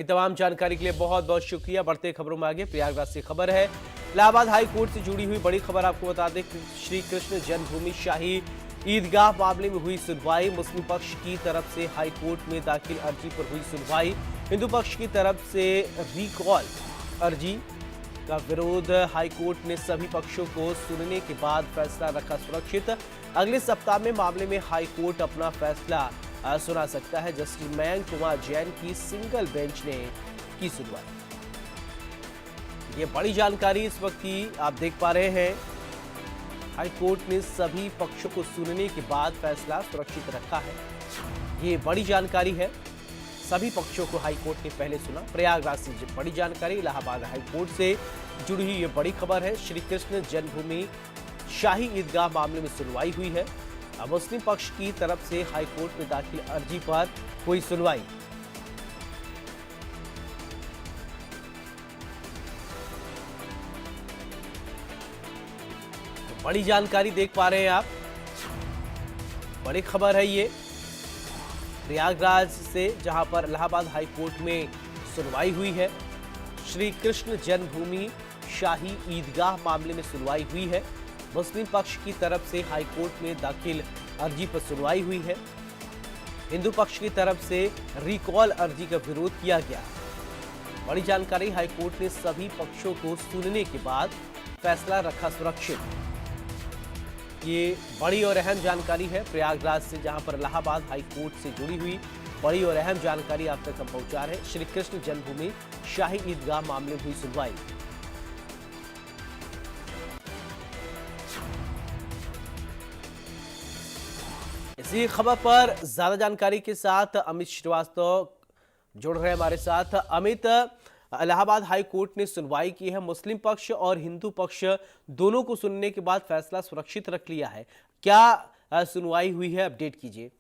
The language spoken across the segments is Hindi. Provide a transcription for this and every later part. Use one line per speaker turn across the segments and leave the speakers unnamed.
ये तमाम जानकारी के लिए बहुत बहुत शुक्रिया। बढ़ते खबरों में आगे प्रयागराज से खबर है। इलाहाबाद हाई कोर्ट से जुड़ी हुई बड़ी खबर आपको बता दें। श्री कृष्ण जन्मभूमि शाही ईदगाह मामले में हुई सुनवाई। मुस्लिम पक्ष की तरफ से हाई कोर्ट में दाखिल अर्जी पर हुई सुनवाई। हिंदू पक्ष की तरफ से रिकॉल अर्जी का विरोध। हाई कोर्ट ने सभी पक्षों को सुनने के बाद फैसला रखा सुरक्षित। अगले सप्ताह में मामले में हाई कोर्ट अपना फैसला सुना सकता है। जस्टिस मयंक कुमार जैन की सिंगल बेंच ने की सुनवाई। ये बड़ी जानकारी इस वक्त की आप देख पा रहे हैं। हाई कोर्ट ने सभी पक्षों को सुनने के बाद फैसला सुरक्षित रखा है। ये बड़ी जानकारी है। सभी पक्षों को हाई कोर्ट ने पहले सुना। प्रयागराज से बड़ी जानकारी। इलाहाबाद हाई कोर्ट से जुड़ी हुई ये बड़ी खबर है। श्री कृष्ण जन्मभूमि शाही ईदगाह मामले में सुनवाई हुई है। मुस्लिम पक्ष की तरफ से हाई कोर्ट में दाखिल अर्जी पर हुई सुनवाई। तो बड़ी जानकारी देख पा रहे हैं आप। बड़ी खबर है ये प्रयागराज से, जहां पर इलाहाबाद हाई कोर्ट में सुनवाई हुई है। श्री कृष्ण जन्मभूमि शाही ईदगाह मामले में सुनवाई हुई है। मुस्लिम पक्ष की तरफ से हाई कोर्ट में दाखिल अर्जी पर सुनवाई हुई है। हिंदू पक्ष की तरफ से रिकॉल अर्जी का विरोध किया गया। बड़ी जानकारी। हाई कोर्ट ने सभी पक्षों को सुनने के बाद फैसला रखा सुरक्षित। ये बड़ी और अहम जानकारी है प्रयागराज से, जहां पर इलाहाबाद हाई कोर्ट से जुड़ी हुई बड़ी और अहम जानकारी आप तक हम पहुंचा रहे हैं। श्री कृष्ण जन्मभूमि शाही ईदगाह मामले में हुई सुनवाई। इसी खबर पर ज्यादा जानकारी के साथ अमित श्रीवास्तव जुड़ रहे हैं हमारे साथ। अमित, इलाहाबाद हाई कोर्ट ने सुनवाई की है। मुस्लिम पक्ष और हिंदू पक्ष दोनों को सुनने के बाद फैसला सुरक्षित रख लिया है। क्या सुनवाई हुई है, अपडेट कीजिए।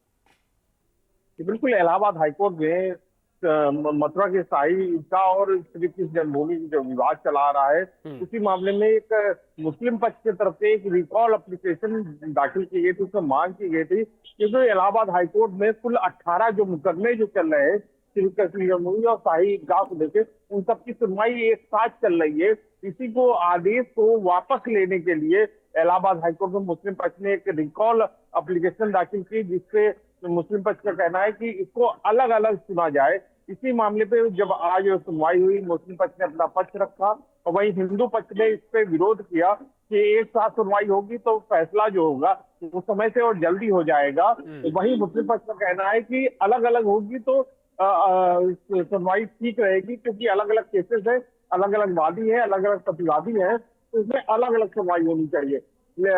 बिल्कुल, इलाहाबाद हाईकोर्ट में मथुरा के शाही ईदगाह और श्री कृष्ण जन्मभूमि जो विवाद चला आ रहा है, उसी मामले में एक मुस्लिम पक्ष की तरफ से एक रिकॉल एप्लीकेशन दाखिल की गई थी। उसमें मांग की गई थी क्योंकि इलाहाबाद हाईकोर्ट में कुल 18 जो मुकदमे जो चल रहे हैं श्री कृष्ण जन्मभूमि और शाही ईदगाह को लेकर, उन सबकी सुनवाई एक साथ चल रही है। इसी को आदेश को वापस लेने के लिए इलाहाबाद हाईकोर्ट में मुस्लिम पक्ष ने एक रिकॉल एप्लीकेशन दाखिल की, जिससे मुस्लिम पक्ष का कहना है कि इसको अलग अलग सुना जाए। इसी मामले पे जब आज सुनवाई हुई, मुस्लिम पक्ष ने अपना पक्ष रखा और वहीं हिंदू पक्ष ने इस पे विरोध किया कि एक साथ सुनवाई होगी तो फैसला जो होगा वो समय से और जल्दी हो जाएगा। तो वहीं मुस्लिम पक्ष का कहना है कि अलग अलग होगी तो सुनवाई ठीक रहेगी, क्योंकि अलग अलग केसेस है, अलग अलग वादी है, अलग अलग प्रतिवादी है, तो इसमें अलग अलग सुनवाई होनी चाहिए।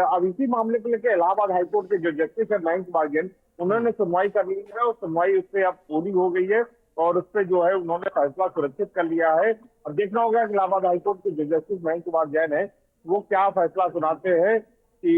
अब इसी मामले को लेकर इलाहाबाद हाईकोर्ट के जो जस्टिस है मयंक कुमार जैन, उन्होंने सुनवाई कर ली है और सुनवाई उससे अब पूरी हो गई है और उस पर जो है उन्होंने फैसला सुरक्षित कर लिया है। अब देखना होगा कि इलाहाबाद हाईकोर्ट के जो जस्टिस मयंक कुमार जैन है वो क्या फैसला सुनाते हैं कि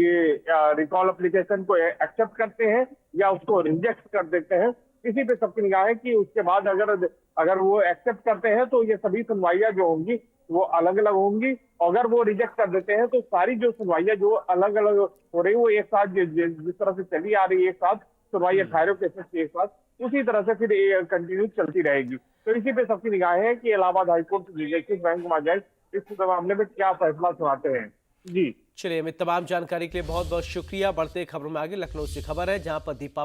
रिकॉल एप्लीकेशन को एक्सेप्ट करते हैं या उसको रिजेक्ट कर देते हैं। इसी पे सबकी निगाह है कि उसके बाद अगर वो एक्सेप्ट करते हैं तो ये सभी सुनवाइयां जो होंगी वो अलग अलग होंगी। अगर वो रिजेक्ट कर देते हैं तो सारी जो सुनवाइयां जो अलग अलग हो रही वो एक साथ जिस तरह से चली आ रही है, एक साथ सुनवाई 18 केसेस के एक साथ, उसी तरह से फिर कंटिन्यू चलती रहेगी। तो इसी पे सबकी निगाह है कि इलाहाबाद हाईकोर्ट जस्टिस मयंक कुमार जैन इस मामले में क्या फैसला सुनाते हैं। जी
चलिए, अमित, तमाम जानकारी के लिए बहुत बहुत शुक्रिया। बढ़ते खबरों में आगे लखनऊ से खबर है, जहां पर दीपा